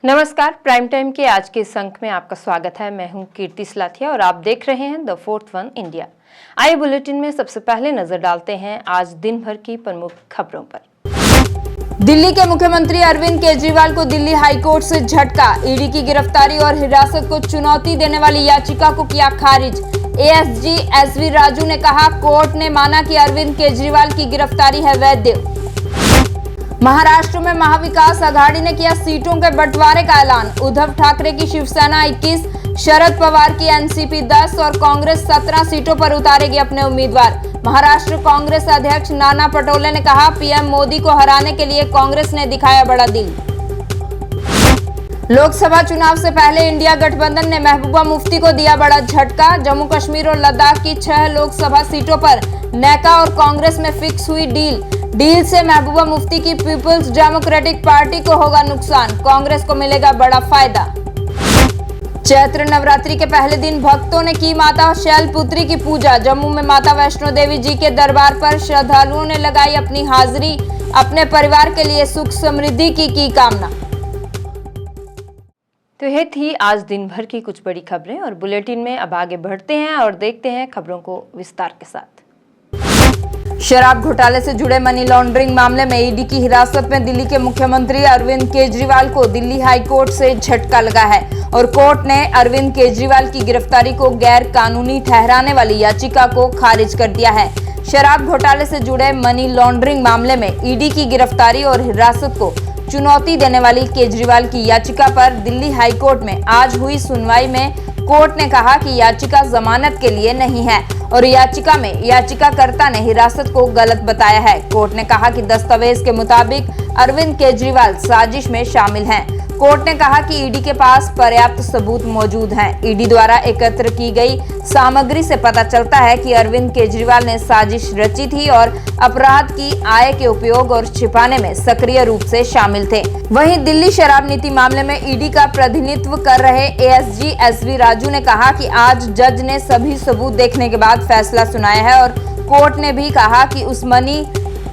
नमस्कार, prime time के आज के इस अंक में आपका स्वागत है। मैं हूं कीर्ति सलाथिया और आप देख रहे हैं द फोर्थ वन इंडिया। आइए बुलेटिन में सबसे पहले नजर डालते हैं आज दिन भर की प्रमुख खबरों पर। दिल्ली के मुख्यमंत्री अरविंद केजरीवाल को दिल्ली हाईकोर्ट से झटका। ईडी की गिरफ्तारी और हिरासत को चुनौती देने वाली याचिका को किया खारिज। एएसजी एसवी राजू ने कहा, कोर्ट ने माना कि अरविंद केजरीवाल की गिरफ्तारी है वैध। महाराष्ट्र में महाविकास आघाड़ी ने किया सीटों के बंटवारे का ऐलान। उद्धव ठाकरे की शिवसेना 21, शरद पवार की एनसीपी 10 और कांग्रेस 17 सीटों पर उतारेगी अपने उम्मीदवार। महाराष्ट्र कांग्रेस अध्यक्ष नाना पटोले ने कहा, पीएम मोदी को हराने के लिए कांग्रेस ने दिखाया बड़ा दिल। लोकसभा चुनाव से पहले इंडिया गठबंधन ने महबूबा मुफ्ती को दिया बड़ा झटका। जम्मू कश्मीर और लद्दाख की 6 लोकसभा सीटों पर नेका और कांग्रेस में फिक्स हुई डील से महबूबा मुफ्ती की पीपल्स डेमोक्रेटिक पार्टी को होगा नुकसान, कांग्रेस को मिलेगा बड़ा फायदा। चैत्र नवरात्रि के पहले दिन भक्तों ने की माता शैलपुत्री की पूजा। जम्मू में माता वैष्णो देवी जी के दरबार पर श्रद्धालुओं ने लगाई अपनी हाजिरी। अपने परिवार के लिए सुख समृद्धि की कामना। तो ये थी आज दिन भर की कुछ बड़ी खबरें और बुलेटिन में अब आगे बढ़ते हैं और देखते हैं खबरों को विस्तार के साथ। शराब घोटाले से जुड़े मनी लॉन्ड्रिंग मामले में ईडी की हिरासत में दिल्ली के मुख्यमंत्री अरविंद केजरीवाल को दिल्ली हाईकोर्ट से झटका लगा है और कोर्ट ने अरविंद केजरीवाल की गिरफ्तारी को गैर कानूनी ठहराने वाली याचिका को खारिज कर दिया है। शराब घोटाले से जुड़े मनी लॉन्ड्रिंग मामले में ईडी की गिरफ्तारी और हिरासत को चुनौती देने वाली केजरीवाल की याचिका पर दिल्ली हाईकोर्ट में आज हुई सुनवाई में कोर्ट ने कहा कि याचिका जमानत के लिए नहीं है और याचिका में याचिकाकर्ता ने हिरासत को गलत बताया है। कोर्ट ने कहा कि दस्तावेज के मुताबिक अरविंद केजरीवाल साजिश में शामिल हैं। कोर्ट ने कहा कि ईडी के पास पर्याप्त सबूत मौजूद हैं। ईडी द्वारा एकत्र की गई सामग्री से पता चलता है कि अरविंद केजरीवाल ने साजिश रची थी और अपराध की आय के उपयोग और छिपाने में सक्रिय रूप से शामिल थे। वहीं दिल्ली शराब नीति मामले में ईडी का प्रतिनिधित्व कर रहे एएसजी एसवी राजू ने कहा कि आज जज ने सभी सबूत देखने के बाद फैसला सुनाया है और कोर्ट ने भी कहा कि उस मनी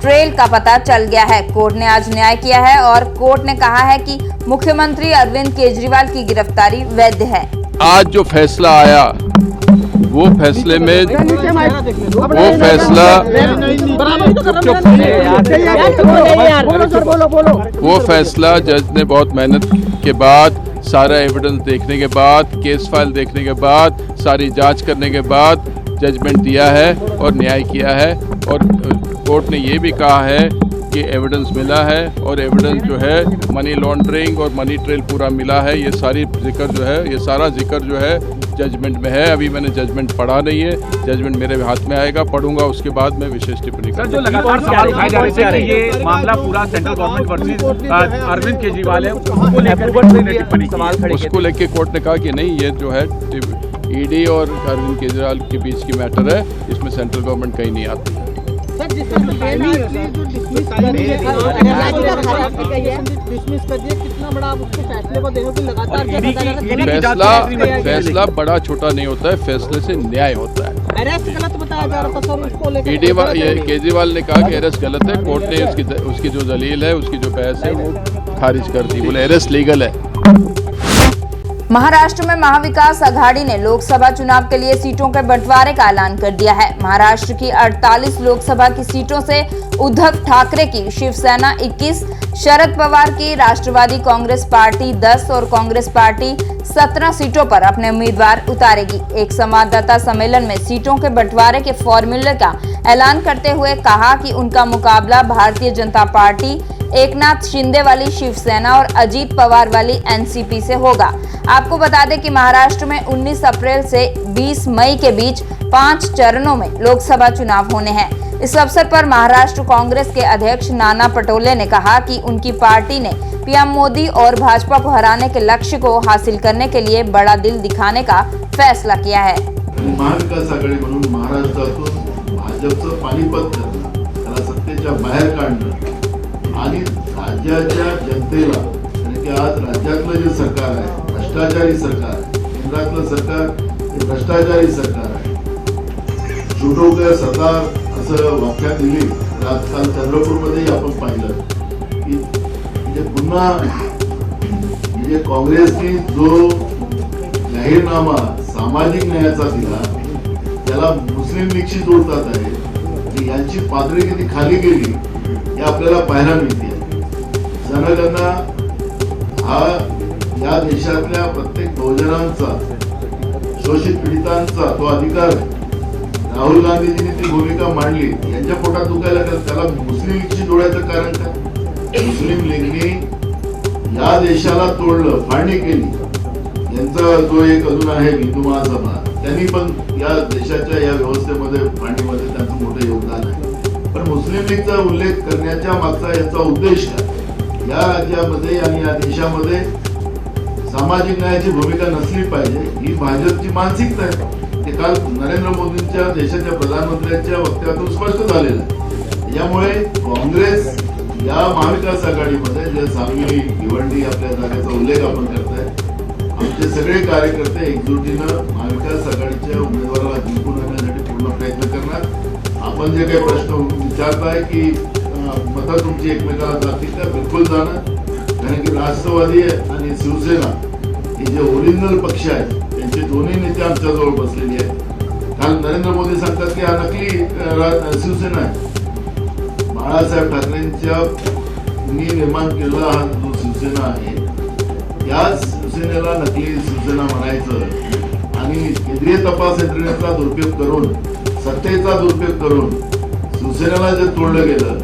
ट्रेल का पता चल गया है। कोर्ट ने आज न्याय किया है और कोर्ट ने कहा है कि मुख्यमंत्री अरविंद केजरीवाल की गिरफ्तारी वैध है। आज जो फैसला आया वो फैसले में वो फैसला जज ने बहुत मेहनत के बाद, सारा एविडेंस देखने के बाद, केस फाइल देखने के बाद, सारी जांच करने के बाद जजमेंट दिया है और न्याय किया है। और कोर्ट ने ये भी कहा है कि एविडेंस मिला है और एविडेंस जो है मनी लॉन्ड्रिंग और मनी ट्रेल पूरा मिला है। ये सारी जिक्र जो है, ये सारा जिक्र जो है जजमेंट में है। अभी मैंने जजमेंट पढ़ा नहीं है, जजमेंट मेरे हाथ में आएगा, पढ़ूंगा, उसके बाद मैं विशेष टिप्पणी करूंगा। जो लगातार सवाल उठाए जा रहे थे ये मामला पूरा central government versus Arvind Kejriwal है, उसको लेकर कोर्ट ने कहा कि नहीं, ये जो है ईडी और अरविंद केजरीवाल के बीच की मैटर है, इसमें सेंट्रल गवर्नमेंट कहीं नहीं आती। फैसला बड़ा छोटा नहीं होता है, फैसले से न्याय होता है। अरेस्ट गलत बताया जा रहा था सर, उसको लेकर ईडी केजरीवाल ने कहा कि अरेस्ट गलत है। कोर्ट ने उसकी जो दलील है, उसकी जो बहस है वो खारिज कर दी, बोले अरेस्ट लीगल है। महाराष्ट्र में महाविकास आघाड़ी ने लोकसभा चुनाव के लिए सीटों के बंटवारे का ऐलान कर दिया है। महाराष्ट्र की 48 लोकसभा की सीटों से उद्धव ठाकरे की शिवसेना 21, शरद पवार की राष्ट्रवादी कांग्रेस पार्टी 10 और कांग्रेस पार्टी 17 सीटों पर अपने उम्मीदवार उतारेगी। एक संवाददाता सम्मेलन में सीटों के बंटवारे के फॉर्मूले का ऐलान करते हुए कहा कि उनका मुकाबला भारतीय जनता पार्टी, एकनाथ शिंदे वाली शिवसेना और अजीत पवार वाली एनसीपी से होगा। आपको बता दें कि महाराष्ट्र में 19 अप्रैल से 20 मई के बीच 5 चरणों में लोकसभा चुनाव होने हैं। इस अवसर पर महाराष्ट्र कांग्रेस के अध्यक्ष नाना पटोले ने कहा कि उनकी पार्टी ने पीएम मोदी और भाजपा को हराने के लक्ष्य को हासिल करने के लिए बड़ा दिल दिखाने का फैसला किया है। महाविकास आघाडी म्हणून महाराष्ट्रातून भाजपचं पानिपत करणं, त्याला सत्तेच्या बाहेर काढणं आणि राज्याच्या जनतेला, म्हणजे आज राज्यातलं जे सरकार आहे भ्रष्टाचारी सरकार आहे, केंद्रातलं सरकार हे भ्रष्टाचारी सरकार आहे, झुटो गया सरकार असं व्याख्या दिली। आजकाल चंद्रपूरमध्येही आपण पाहिलं की म्हणजे पुन्हा म्हणजे काँग्रेसने जो जाहीरनामा सामाजिक न्यायाचा दिला त्याला मुस्लिम लीगशी जोडतात आहे आणि यांची पातळी किती खाली गेली हे आपल्याला पाहायला मिळते. जनगणना हा या देशातल्या प्रत्येक बहुजनांचा शोषित पीडितांचा तो अधिकार आहे. राहुल गांधीजींनी ती भूमिका मांडली, यांच्या पोटात दुखायला त्याला मुस्लिम लीगशी जोडायचं कारण काय? मुस्लिम लीगने या देशाला तोडलं, फाळणी केली. यांचा जो एक अजून आहे हिंदू महासभा, त्यांनी पण या देशाच्या या व्यवस्थेमध्ये फाळणीमध्ये त्यांचं मोठं योगदान आहे. पण मुस्लिम लीगचा उल्लेख करण्याच्या मागचा याचा उद्देश काय? या राज्यामध्ये आणि या देशामध्ये सामाजिक न्यायाची भूमिका नसली पाहिजे ही भाजपची मानसिकता आहे. ते काल नरेंद्र मोदींच्या देशाच्या प्रधानमंत्र्यांच्या वक्तव्यातून स्पष्ट झालेलं आहे. यामुळे काँग्रेस या महाविकास आघाडीमध्ये जे सांगली भिवंडी आपल्या जागेचा उल्लेख आपण करताय, आमचे सगळे कार्यकर्ते एकजुटीनं महाविकास आघाडीच्या उमेदवाराला जिंकून आणण्यासाठी पूर्ण प्रयत्न करणार. आपण जे काही प्रश्न विचारताय की मतं तुमची एकमेकाला जातील का, बिलकुल जाणार. कारण की राष्ट्रवादी आणि शिवसेना हे जे ओरिजिनल पक्ष आहेत त्यांचे दोन्ही नेते आमच्या जवळ बसलेले आहेत. काल नरेंद्र मोदी सांगतात की हा नकली शिवसेना आहे. बाळासाहेब ठाकरेंच्या निर्माण केलेला हा जो शिवसेना आहे याच शिवसेनेला नकली शिवसेना म्हणायचं आणि केंद्रीय तपास यंत्रणेचा दुरुपयोग करून, सत्तेचा दुरुपयोग करून शिवसेनेला जे तोडलं गेलं,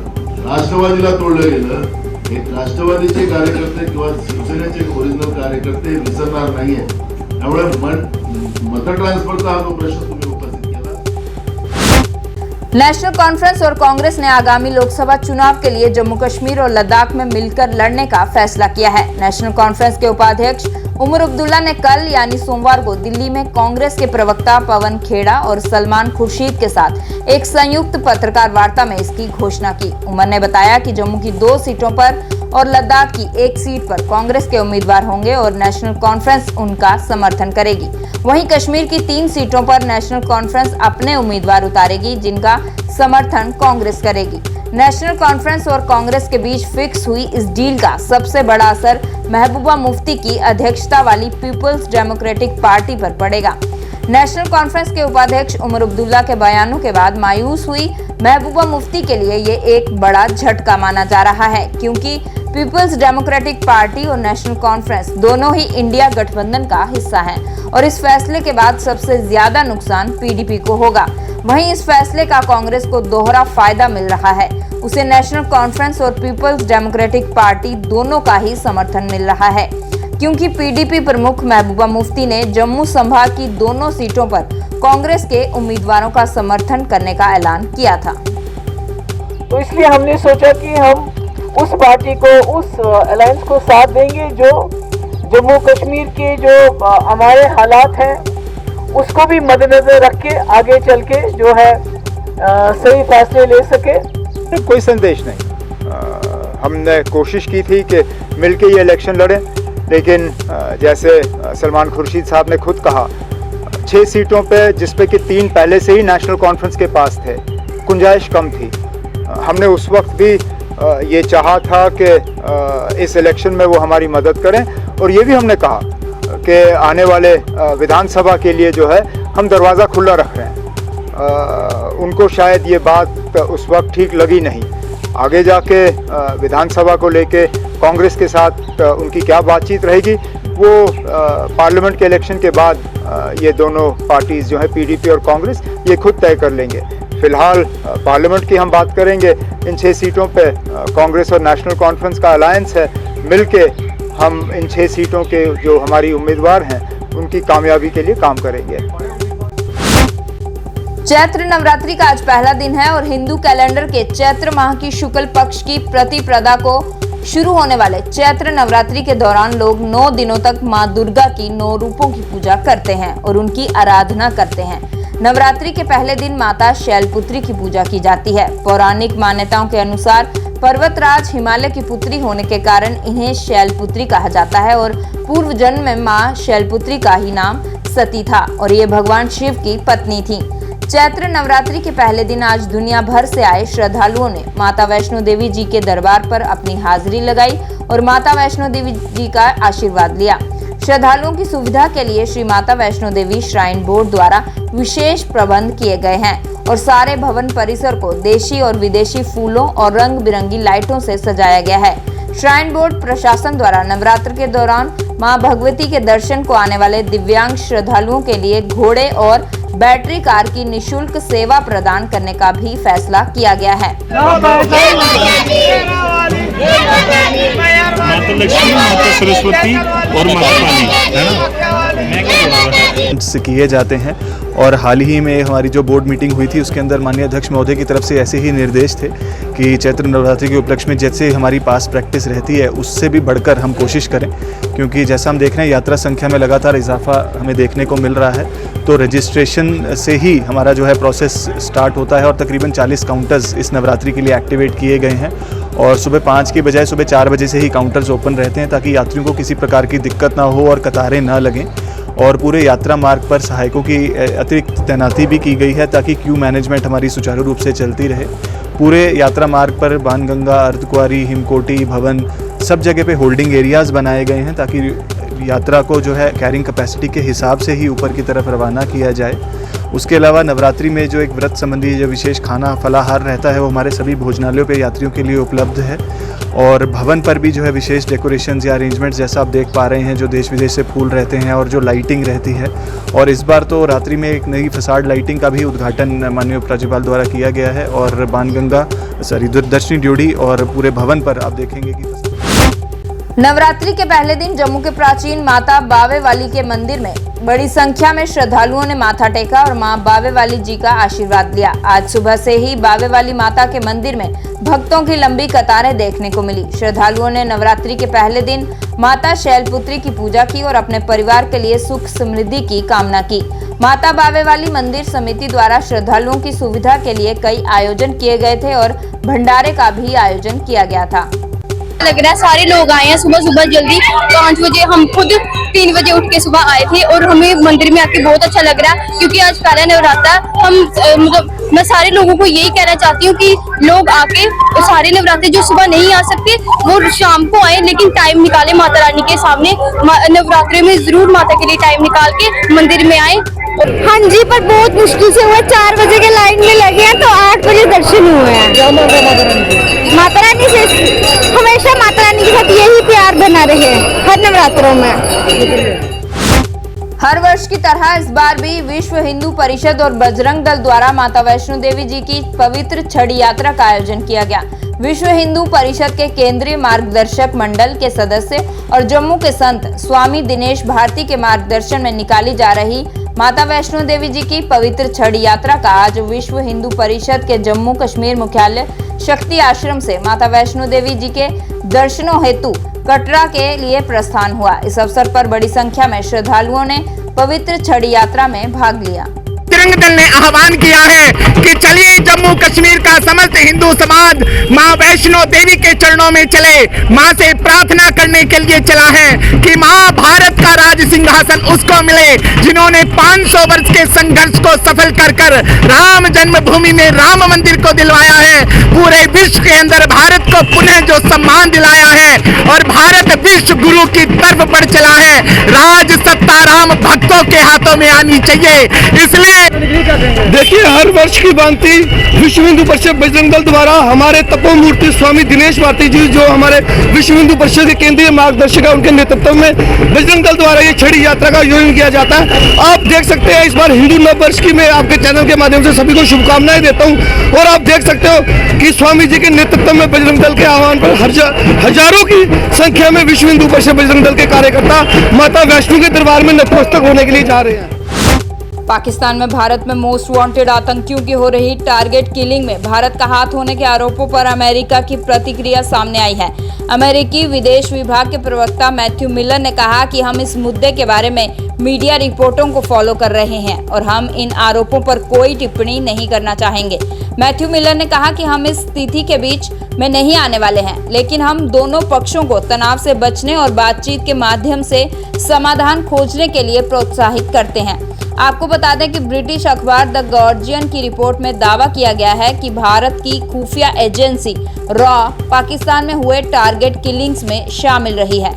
राष्ट्रवादीला तोडलं गेलं, एक राष्ट्रवादीचे कार्यकर्ते किंवा शिवसेनेचे ओरिजिनल कार्यकर्ते विसरणार नाहीये. त्यामुळे मत ट्रान्सफरचा हा जो प्रश्न तुम्ही उपस्थित केला. नेशनल कॉन्फ्रेंस और कांग्रेस ने आगामी लोकसभा चुनाव के लिए जम्मू कश्मीर और लद्दाख में मिलकर लड़ने का फैसला किया है. नेशनल कॉन्फ्रेंस के उपाध्यक्ष उमर अब्दुल्ला ने कल यानी सोमवार को दिल्ली में कांग्रेस के प्रवक्ता पवन खेड़ा और सलमान खुर्शीद के साथ एक संयुक्त पत्रकार वार्ता में इसकी घोषणा की. उमर ने बताया कि जम्मू की 2 सीटों पर और लद्दाख की 1 सीट पर कांग्रेस के उम्मीदवार होंगे और नेशनल कॉन्फ्रेंस उनका समर्थन करेगी. वहीं कश्मीर की 3 सीटों पर नेशनल कॉन्फ्रेंस अपने उम्मीदवार उतारेगी जिनका समर्थन कांग्रेस करेगी. नेशनल कॉन्फ्रेंस और कांग्रेस के बीच फिक्स हुई इस डील का सबसे बड़ा असर महबूबा मुफ्ती की अध्यक्षता वाली पीपल्स डेमोक्रेटिक पार्टी पर पड़ेगा. नेशनल कॉन्फ्रेंस के उपाध्यक्ष उमर अब्दुल्ला के बयानों के बाद मायूस हुई महबूबा मुफ्ती के लिए ये एक बड़ा झटका माना जा रहा है, क्योंकि पीपल्स डेमोक्रेटिक पार्टी और नेशनल कॉन्फ्रेंस दोनों ही इंडिया गठबंधन का हिस्सा हैं और इस फैसले के बाद सबसे ज्यादा नुकसान पीडीपी को होगा. वहीं इस फैसले का कांग्रेस को दोहरा फायदा मिल रहा है. उसे नेशनल कॉन्फ्रेंस और पीपल्स डेमोक्रेटिक पार्टी दोनों का ही समर्थन मिल रहा है, क्योंकि पीडीपी प्रमुख महबूबा मुफ्ती ने जम्मू संभाग की दोनों सीटों पर कांग्रेस के उम्मीदवारों का समर्थन करने का ऐलान किया था. तो इसलिए हमने सोचा कि हम उस पार्टी को, उस अलायंस को साथ देंगे जो जम्मू कश्मीर के जो हमारे हालात हैं उसको भी मद्देनजर रख के आगे चल के जो है सही फैसले ले सके. कोई संदेश नहीं. हमने कोशिश की थी कि मिलके ये इलेक्शन लड़ें, लेकिन जैसे सलमान खुर्शीद साहब ने खुद कहा 6 सीटों पे जिसपे कि 3 पहले से ही नेशनल कॉन्फ्रेंस के पास थे, गुंजाइश कम थी. हमने उस वक्त भी ये चाहा था कि इस इलेक्शन में वो हमारी मदद करें और ये भी हमने कहा कि आने वाले विधानसभा के लिए जो है हम दरवाज़ा खुला रख रहे हैं. उनको शायद ये बात उस वक्त ठीक लगी नहीं. आगे जाके विधानसभा को लेके कांग्रेस के साथ उनकी क्या बातचीत रहेगी वो पार्लियामेंट के इलेक्शन के बाद ये दोनों पार्टीज जो है पीडीपी और कांग्रेस ये खुद तय कर लेंगे. फिलहाल पार्लियामेंट की हम बात करेंगे. इन 6 सीटों पे कांग्रेस और नेशनल कॉन्फ्रेंस का अलायंस है. मिलके हम इन 6 सीटों के जो हमारी उम्मीदवार हैं उनकी कामयाबी के लिए काम करेंगे. चैत्र नवरात्रि का आज पहला दिन है और हिंदू कैलेंडर के चैत्र माह की शुक्ल पक्ष की प्रतिपदा को शुरू होने वाले चैत्र नवरात्रि के दौरान लोग 9 दिनों तक मां दुर्गा की 9 रूपों की पूजा करते हैं और उनकी आराधना करते हैं. नवरात्रि के पहले दिन माता शैलपुत्री की पूजा की जाती है. पौराणिक मान्यताओं के अनुसार पर्वतराज हिमालय की पुत्री होने के कारण इन्हें शैलपुत्री कहा जाता है और पूर्व जन्म में मां शैलपुत्री का ही नाम सती था और ये भगवान शिव की पत्नी थी. चैत्र नवरात्रि के पहले दिन आज दुनिया भर से आए श्रद्धालुओं ने माता वैष्णो देवी जी के दरबार पर अपनी हाजिरी लगाई और माता वैष्णो देवी जी का आशीर्वाद लिया। श्रद्धालुओं की सुविधा के लिए श्री माता वैष्णो देवी श्राइन बोर्ड द्वारा विशेष प्रबंध किए गए हैं और सारे भवन परिसर को देशी और विदेशी फूलों और रंग बिरंगी लाइटों से सजाया गया है। श्राइन बोर्ड प्रशासन द्वारा नवरात्र के दौरान मां भगवती के दर्शन को आने वाले दिव्यांग श्रद्धालुओं के लिए घोड़े और बैटरी कार की निशुल्क सेवा प्रदान करने का भी फैसला किया गया है। माता लक्ष्मी, माता सरस्वती और माता काली, है ना, से किए जाते हैं। और हाल ही में हमारी जो बोर्ड मीटिंग हुई थी उसके अंदर माननीय अध्यक्ष महोदय की तरफ से ऐसे ही निर्देश थे कि चैत्र नवरात्रि के उपलक्ष्य में जैसे हमारी पास प्रैक्टिस रहती है उससे भी बढ़कर हम कोशिश करें, क्योंकि जैसा हम देख रहे हैं यात्रा संख्या में लगातार इजाफा हमें देखने को मिल रहा है। तो रजिस्ट्रेशन से ही हमारा जो है प्रोसेस स्टार्ट होता है और तकरीबन 40 काउंटर्स इस नवरात्रि के लिए एक्टिवेट किए गए हैं और सुबह 5 की बजाय सुबह 4 बजे से ही काउंटर्स ओपन रहते हैं ताकि यात्रियों को किसी प्रकार की दिक्कत ना हो और कतारें ना लगें। और पूरे यात्रा मार्ग पर सहायकों की अतिरिक्त तैनाती भी की गई है ताकि क्यू मैनेजमेंट हमारी सुचारू रूप से चलती रहे। पूरे यात्रा मार्ग पर बाणगंगा, अर्धकुंवारी, हिमकोटी, भवन सब जगह पे होल्डिंग एरियाज़ बनाए गए हैं ताकि यात्रा को जो है कैरिंग कैपेसिटी के हिसाब से ही ऊपर की तरफ रवाना किया जाए। उसके अलावा नवरात्रि में जो एक व्रत संबंधी जो विशेष खाना फलाहार रहता है वो हमारे सभी भोजनालयों पे यात्रियों के लिए उपलब्ध है। और भवन पर भी जो है विशेष डेकोरेशंस या अरेंजमेंट्स जैसा आप देख पा रहे हैं जो देश विदेश से फूल रहते हैं और जो लाइटिंग रहती है। और इस बार तो रात्रि में एक नई फसाड लाइटिंग का भी उद्घाटन माननीय उपराज्यपाल द्वारा किया गया है और बाणगंगा दर्शनी ड्योढ़ी और पूरे भवन पर आप देखेंगे कि नवरात्रि के पहले दिन जम्मू के प्राचीन माता बावे वाली के मंदिर में बड़ी संख्या में श्रद्धालुओं ने माथा टेका और मां बावे वाली जी का आशीर्वाद लिया। आज सुबह से ही बावे वाली माता के मंदिर में भक्तों की लंबी कतारें देखने को मिली। श्रद्धालुओं ने नवरात्रि के पहले दिन माता शैलपुत्री की पूजा की और अपने परिवार के लिए सुख समृद्धि की कामना की। माता बावे वाली मंदिर समिति द्वारा श्रद्धालुओं की सुविधा के लिए कई आयोजन किए गए थे और भंडारे का भी आयोजन किया गया था। लग रहा है सारे लोग आए हैं सुबह सुबह जल्दी 5 बजे, हम खुद 3 बजे उठ के सुबह आए थे और हमें मंदिर में आके बहुत अच्छा लग रहा है क्योंकि आज पहला नवरात्रा। हम मतलब मैं सारे लोगों को यही कहना चाहती हूँ कि लोग आके सारे नवरात्रे जो सुबह नहीं आ सकते वो शाम को आए, लेकिन टाइम निकाले माता रानी के सामने नवरात्रे में जरूर माता के लिए टाइम निकाल के मंदिर में आए। हाँ जी, पर बहुत मुश्किल से हुआ। 4 बजे के लाइन में लगे हैं तो 8 बजे दर्शन हुए हैं। माता रानी से हमेशा माता रानी के साथ यही प्यार बना रहे हर नवरात्रों में। हर वर्ष की तरह इस बार भी विश्व हिंदू परिषद और बजरंग दल द्वारा माता वैष्णो देवी जी की पवित्र छड़ी यात्रा का आयोजन किया गया। विश्व हिंदू परिषद के केंद्रीय मार्गदर्शक मंडल के सदस्य और जम्मू के संत स्वामी दिनेश भारती के मार्गदर्शन में निकाली जा रही माता वैष्णो देवी जी की पवित्र छड़ी यात्रा का आज विश्व हिंदू परिषद के जम्मू कश्मीर मुख्यालय शक्ति आश्रम से माता वैष्णो देवी जी के दर्शनों हेतु कटरा के लिए प्रस्थान हुआ। इस अवसर पर बड़ी संख्या में श्रद्धालुओं ने पवित्र छड़ी यात्रा में भाग लिया। बजरंग दल ने आह्वान किया है कि चलिए जम्मू कश्मीर का समस्त हिंदू समाज मां वैष्णो देवी के चरणों में चले। मां से प्रार्थना करने के लिए चला है कि मां भारत का राज सिंहासन उसको मिले जिन्होंने 500 वर्ष के संघर्ष को सफल कर राम जन्मभूमि में राम मंदिर को दिलवाया है। पूरे विश्व के अंदर भारत को पुनः जो सम्मान दिलाया है और भारत विश्व गुरु की तरफ बढ़ चला है। राज सत्ता राम भक्तों के हाथों में आनी चाहिए। इसलिए देखिए, हर वर्ष की भांति विश्व हिंदू परिषद बजरंग दल द्वारा हमारे तपोमूर्ति स्वामी दिनेश भारती जी जो हमारे विश्व हिंदू परिषद के केंद्रीय मार्गदर्शक है, उनके नेतृत्व में बजरंग दल द्वारा ये छड़ी यात्रा का आयोजन किया जाता है। आप देख सकते हैं इस बार हिंदू नव वर्ष की मैं आपके चैनल के माध्यम से सभी को शुभकामनाएं देता हूँ। और आप देख सकते हो कि स्वामी जी के नेतृत्व में बजरंग दल के आह्वान पर हजारों की संख्या में विश्व हिंदू परिषद बजरंग दल के कार्यकर्ता माता वैष्णो के दरबार में नतमस्तक होने के लिए जा रहे हैं। पाकिस्तान में भारत में मोस्ट वांटेड आतंकियों की हो रही टारगेट किलिंग में भारत का हाथ होने के आरोपों पर अमेरिका की प्रतिक्रिया सामने आई है। अमेरिकी विदेश विभाग के प्रवक्ता मैथ्यू मिलर ने कहा कि हम इस मुद्दे के बारे में मीडिया रिपोर्टों को फॉलो कर रहे हैं और हम इन आरोपों पर कोई टिप्पणी नहीं करना चाहेंगे। मैथ्यू मिलर ने कहा कि हम इस स्थिति के बीच में नहीं आने वाले हैं, लेकिन हम दोनों पक्षों को तनाव से बचने और बातचीत के माध्यम से समाधान खोजने के लिए प्रोत्साहित करते हैं। आपको बता दें कि ब्रिटिश अखबार द गार्जियन की रिपोर्ट में दावा किया गया है कि भारत की खुफिया एजेंसी रॉ पाकिस्तान में हुए टारगेट किलिंग्स में शामिल रही है।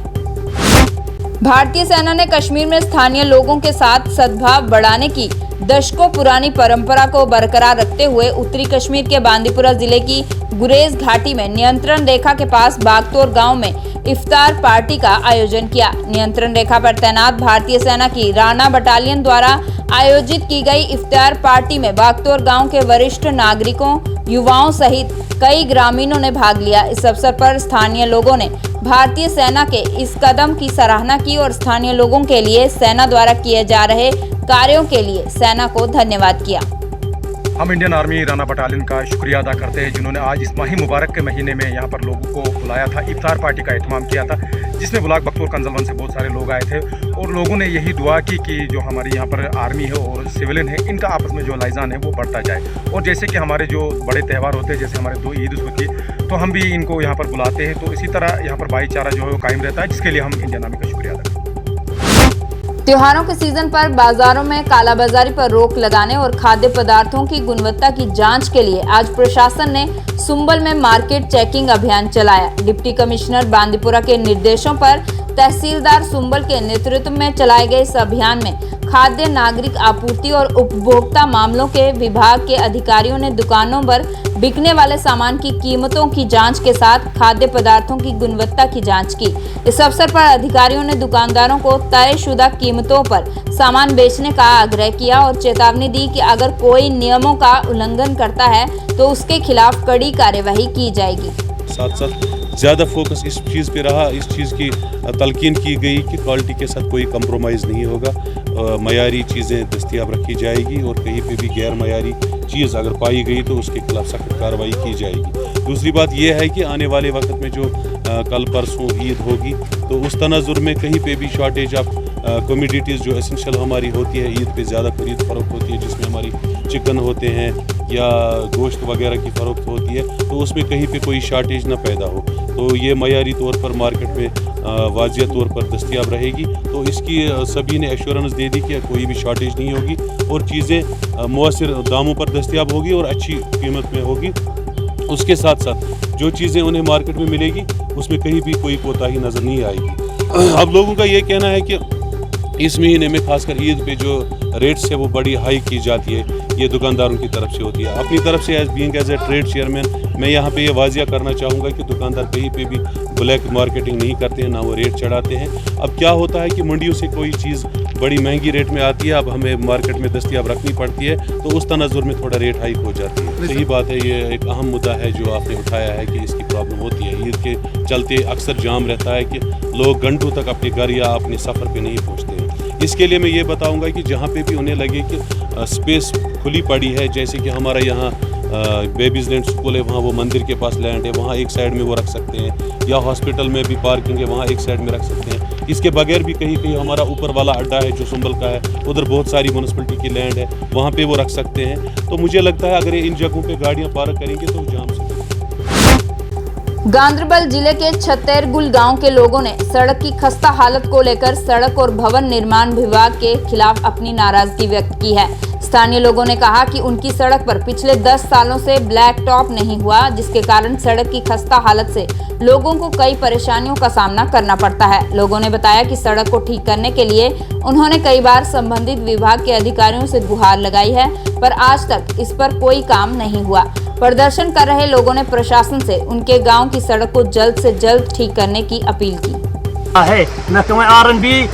भारतीय सेना ने कश्मीर में स्थानीय लोगों के साथ सद्भाव बढ़ाने की दशकों पुरानी परंपरा को बरकरार रखते हुए उत्तरी कश्मीर के बांदीपुरा जिले की गुरेज घाटी में नियंत्रण रेखा के पास बागतौर गांव में इफ्तार पार्टी का आयोजन किया। नियंत्रण रेखा पर तैनात भारतीय सेना की राणा बटालियन द्वारा आयोजित की गई इफ्तार पार्टी में बागतौर गांव के वरिष्ठ नागरिकों, युवाओं सहित कई ग्रामीणों ने भाग लिया। इस अवसर पर स्थानीय लोगों ने भारतीय सेना के इस कदम की सराहना की और स्थानीय लोगों के लिए सेना द्वारा किए जा रहे कार्यों के लिए सेना को धन्यवाद किया। हम इंडियन आर्मी राणा बटालियन का शुक्रिया अदा करते हैं जिन्होंने आज इस माही मुबारक के महीने में यहाँ पर लोगों को बुलाया था, इफ्तार पार्टी का एहतमाम किया था, जिसमें ब्लॉक बख्तौर कंजलवन से बहुत सारे लोग आए थे और लोगों ने यही दुआ की कि जो हमारी यहाँ पर आर्मी है और सिविलियन है इनका आपस में जो लाइजान है वो बढ़ता जाए। और जैसे कि हमारे जो बड़े त्यौहार होते हैं, जैसे हमारे 2 ईद होती है, तो हम भी इनको यहाँ पर बुलाते हैं, तो इसी तरह यहाँ पर भाईचारा जो है वो कायम रहता है, जिसके लिए हम इंडियन आर्मी का शुक्रिया अदा करते हैं। त्योहारों के सीजन पर बाजारों में कालाबाजारी पर रोक लगाने और खाद्य पदार्थों की गुणवत्ता की जांच के लिए आज प्रशासन ने सुंबल में मार्केट चेकिंग अभियान चलाया। डिप्टी कमिश्नर बांदीपुरा के निर्देशों पर तहसीलदार सुंबल के नेतृत्व में चलाए गए इस अभियान में खाद्य नागरिक आपूर्ति और उपभोक्ता मामलों के विभाग के अधिकारियों ने दुकानों पर बिकने वाले सामान की कीमतों की जांच के साथ खाद्य पदार्थों की गुणवत्ता की जांच की। इस अवसर पर अधिकारियों ने दुकानदारों को तयशुदा कीमतों पर सामान बेचने का आग्रह किया और चेतावनी दी कि अगर कोई नियमों का उल्लंघन करता है तो उसके खिलाफ कड़ी कार्यवाही की जाएगी। साथ साथ ज़्यादा फोकस इस चीज़ पे रहा, इस चीज़ की तलकीन की गई कि क्वालिटी के साथ कोई कंप्रोमाइज़ नहीं होगा, मयारी चीज़ें दस्तियाब रखी जाएगी और कहीं पे भी गैर मयारी चीज़ अगर पाई गई तो उसके खिलाफ सख्त कार्रवाई की जाएगी। दूसरी बात यह है कि आने वाले वक्त में जो कल परसों ईद होगी तो उस तनाजुर में कहीं पे भी शॉर्टेज ऑफ कमोडिटीज़ जो एसेंशियल हमारी होती है, ईद पे ज़्यादा खरीद फरोख्त होती है, जिसमें हमारी चिकन होते हैं या गोश्त वगैरह की फ़रोख्त होती है, तो उसमें कहीं पे कोई शॉर्टेज ना पैदा हो, तो ये मयारी तौर पर मार्केट में वाजिया तौर पर दस्तियाब रहेगी। तो इसकी सभी ने एश्योरेंस दे दी कि कोई भी शॉर्टेज नहीं होगी और चीज़ें मुअस्सिर दामों पर दस्तियाब होगी और अच्छी कीमत में होगी। उसके साथ साथ जो चीज़ें उन्हें मार्केट में मिलेगी उसमें कहीं भी कोई कोताही नज़र नहीं आएगी। अब लोगों का ये कहना है कि इस महीने में खासकर ईद पे जो रेट्स है वो बड़ी हाई की जाती है, ये दुकानदारों की तरफ से होती है। अपनी तरफ से एज ए ट्रेड चेयरमैन मैं यहाँ पे ये वाजिया करना चाहूँगा कि दुकानदार कहीं पे भी ब्लैक मार्केटिंग नहीं करते हैं, ना वो रेट चढ़ाते हैं। अब क्या होता है कि मंडियों से कोई चीज़ बड़ी महंगी रेट में आती है, अब हमें मार्केट में दस्तियाब रखनी पड़ती है, तो उस तनाजुर में थोड़ा रेट हाइक हो जाती है। सही बात है, ये एक अहम मुद्दा है जो आपने उठाया है कि इसकी प्रॉब्लम होती है। ईद के चलते अक्सर जाम रहता है कि लोग घंटों तक अपने घर या अपने सफ़र पर नहीं पहुँचते हैं। इसके लिए मैं ये बताऊंगा कि जहाँ पे भी उन्हें लगे कि स्पेस खुली पड़ी है, जैसे कि हमारा यहाँ बेबीज लैंड स्कूल है, वहाँ वो मंदिर के पास लैंड है, वहाँ एक साइड में वो रख सकते हैं, या हॉस्पिटल में भी पार्किंग है, वहाँ एक साइड में रख सकते हैं। इसके बगैर भी कहीं कहीं हमारा ऊपर वाला अड्डा है जो सुंबल का है, उधर बहुत सारी म्यूनसिपलिटी की लैंड है, वहाँ पे वो रख सकते हैं। तो मुझे लगता है अगर इन जगहों पे गाड़ियाँ पार्क करेंगे तो जाम से। गांदरबल जिले के छत्तेरगुल गांव के लोगों ने सड़क की खस्ता हालत को लेकर सड़क और भवन निर्माण विभाग के खिलाफ अपनी नाराजगी व्यक्त की है। स्थानीय लोगों ने कहा कि उनकी सड़क पर पिछले 10 सालों से ब्लैक टॉप नहीं हुआ, जिसके कारण सड़क की खस्ता हालत से लोगों को कई परेशानियों का सामना करना पड़ता है। लोगों ने बताया कि सड़क को ठीक करने के लिए उन्होंने कई बार संबंधित विभाग के अधिकारियों से गुहार लगाई है, पर आज तक इस पर कोई काम नहीं हुआ। प्रदर्शन कर रहे लोगों ने प्रशासन से उनके गांव की सड़क को जल्द से जल्द ठीक करने की अपील की है। महकमा आर&बी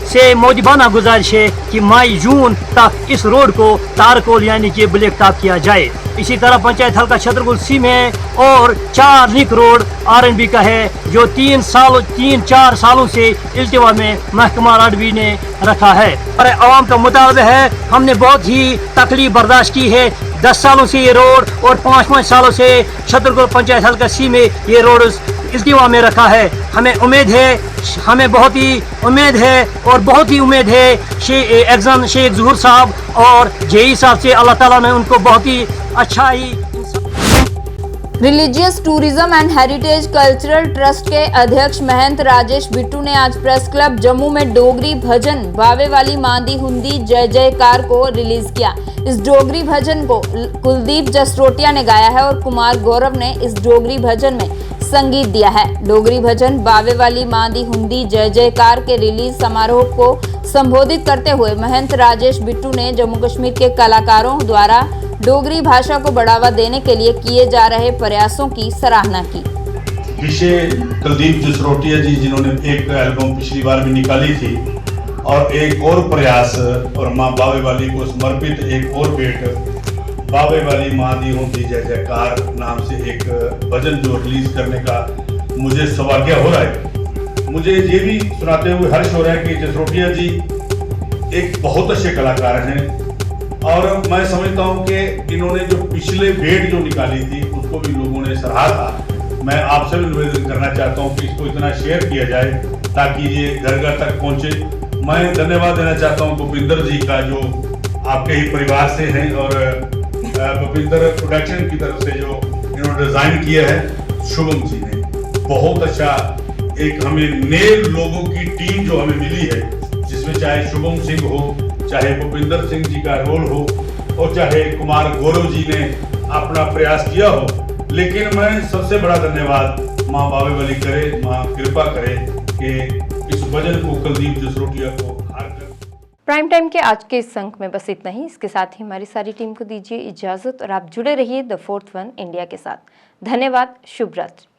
से मौजूदा गुजारिश है कि मई जून तक इस रोड को तारकोल यानी कि ब्लैक टॉप किया जाए। इसी तरह पंचायत हल्का छत्तेरगुल सी में और 4 लिंक रोड आर&बी का है जो 3-4 सालों से इल्तिवा में महकमा आर&बी ने रखा है। और आवाम का मुतालबा है, हमने बहुत ही तकलीफ बर्दाश्त की है। 10 सालों से ये रोड और 5 सालों से छत्तेरगुल पंचायत हल्का सी में ये रोड इल्तिवा में रखा है। हमें उम्मीद है, हमें बहुत ही उम्मीद है और बहुत ही उम्मीद है एग्जाम शेख ज़हूर साहब और जेई साहब से, अल्लाह ताला ने उनको बहुत ही अच्छा ही। Religious tourism and heritage cultural trust के अध्यक्ष महंत राजेश बिट्टू ने आज प्रेस क्लब जम्मू में डोगरी भजन बावे वाली मांदी हुंदी जय जयकार को रिलीज किया। इस डोगरी भजन को कुलदीप जसरोटिया ने गाया है और कुमार गौरव ने इस डोगरी भजन में संगीत दिया है। डोगरी भजन बावे वाली मांदी हुंदी जय जयकार के रिलीज समारोह को संबोधित करते हुए महंत राजेश बिट्टू ने जम्मू कश्मीर के कलाकारों द्वारा डोगरी भाषा को बढ़ावा देने के लिए किए जा रहे प्रयासों की सराहना की। विषय कुलदीप जसरोटिया जी जिन्होंने एक एल्बम पिछली बार भी निकाली थी और एक और प्रयास और माँ बावे वाली को समर्पित एक और भेंट बावे वाली माँ दी होती जय जयकार नाम से एक भजन जो रिलीज करने का मुझे सौभाग्य हो रहा है। मुझे ये भी सुनाते हुए हर्ष हो रहा है कि जसरोटिया जी एक बहुत अच्छे कलाकार हैं और मैं समझता हूं कि इन्होंने जो पिछले भेंट जो निकाली थी उसको भी लोगों ने सराहा था। मैं आपसे भी निवेदन करना चाहता हूं कि इसको इतना शेयर किया जाए ताकि ये घर घर तक पहुंचे। मैं धन्यवाद देना चाहता हूं भूपिंदर जी का जो आपके ही परिवार से हैं और भूपिंदर प्रोडक्शन की तरफ से जो इन्होंने डिजाइन किया है शुभम जी ने बहुत अच्छा एक हमें नए लोगों की टीम जो हमें मिली है जिसमें चाहे शुभम सिंह हो चाहे भूपिंदर सिंह जी का रोल हो और चाहे कुमार गौरव जी ने अपना प्रयास किया हो, लेकिन मैं सबसे बड़ा धन्यवाद माँ बावे वाली करे, माँ कृपा करे कि इस भजन को कुलदीप जसरोटिया को प्राइम टाइम के आज के इस अंक में बस इतना ही। इसके साथ ही हमारी सारी टीम को दीजिए इजाजत और आप जुड़े रहिए द फोर्थ वन इंडिया के साथ। धन्यवाद, शुभ रात्रि।